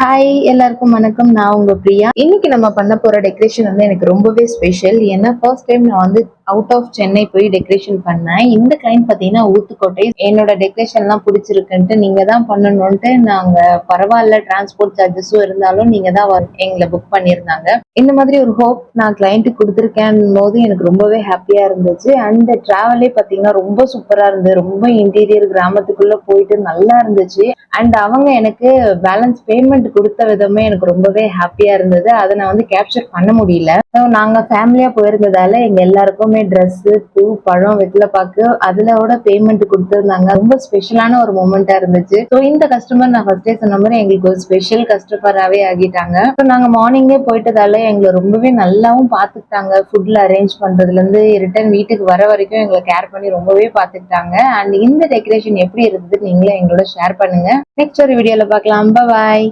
Hi எல்லாருக்கும் வணக்கம். நான் உங்க பிரியா. இன்னைக்கு நம்ம பண்ண போற டெக்கரேஷன் வந்து எனக்கு ரொம்பவே ஸ்பெஷல். ஏன்னா ஃபர்ஸ்ட் டைம் நான் வந்து அவுட் ஆஃப் சென்னை போய் டெக்கரேஷன் பண்ணேன். இந்த கிளைண்ட் பாத்தீங்கன்னா ஊத்துக்கோட்டை. என்னோட டெக்கரேஷன் எல்லாம் பிடிச்சிருக்குன்ட்டு நீங்க தான் பண்ணணும்ட்டு நாங்க பரவாயில்ல டிரான்ஸ்போர்ட் சார்ஜஸும் இருந்தாலும் நீங்க தான் எங்களை புக் பண்ணியிருந்தாங்க. இந்த மாதிரி ஒரு ஹோப் நான் கிளைண்ட்டுக்கு கொடுத்துருக்கேன் போது எனக்கு ரொம்பவே ஹாப்பியா இருந்துச்சு. அண்ட் டிராவலே பாத்தீங்கன்னா ரொம்ப சூப்பரா இருந்தது. ரொம்ப இன்டீரியர் கிராமத்துக்குள்ள போயிட்டு நல்லா இருந்துச்சு. அண்ட் அவங்க எனக்கு பேலன்ஸ் பேமெண்ட் கொடுத்த விதமே எனக்கு ரொம்பவே ஹாப்பியா இருந்தது. அதை நான் வந்து கேப்சர் பண்ண முடியல. நாங்க ஃபேமிலியா போயிருந்ததால எங்க எல்லாருக்குமே ட்ரெஸ், பூ, பழம், வெத்தலை பாக்கு அதுலோட பேமெண்ட் கொடுத்திருந்தாங்க. ரொம்ப ஸ்பெஷலான ஒரு மூமெண்டா இருந்துச்சு. ஸோ இந்த கஸ்டமர் நான் ஃபர்ஸ்டே சொன்ன மாதிரி எங்களுக்கு ஒரு ஸ்பெஷல் கஸ்டமராகவே ஆகிட்டாங்க. ஸோ நாங்க மார்னிங்கே போயிட்டதால எங்களை ரொம்பவே நல்லாவும் பார்த்துக்கிட்டாங்க. ஃபுட்ல அரேஞ்ச் பண்றதுல இருந்து ரிட்டர்ன் வீட்டுக்கு வர வரைக்கும் எங்களை கேர் பண்ணி ரொம்பவே பார்த்துக்கிட்டாங்க. அண்ட் இந்த டெக்கரேஷன் எப்படி இருந்தது நீங்களும் எங்களோட ஷேர் பண்ணுங்க. நெக்ஸ்ட் ஒரு வீடியோல பார்க்கலாம். பாய்.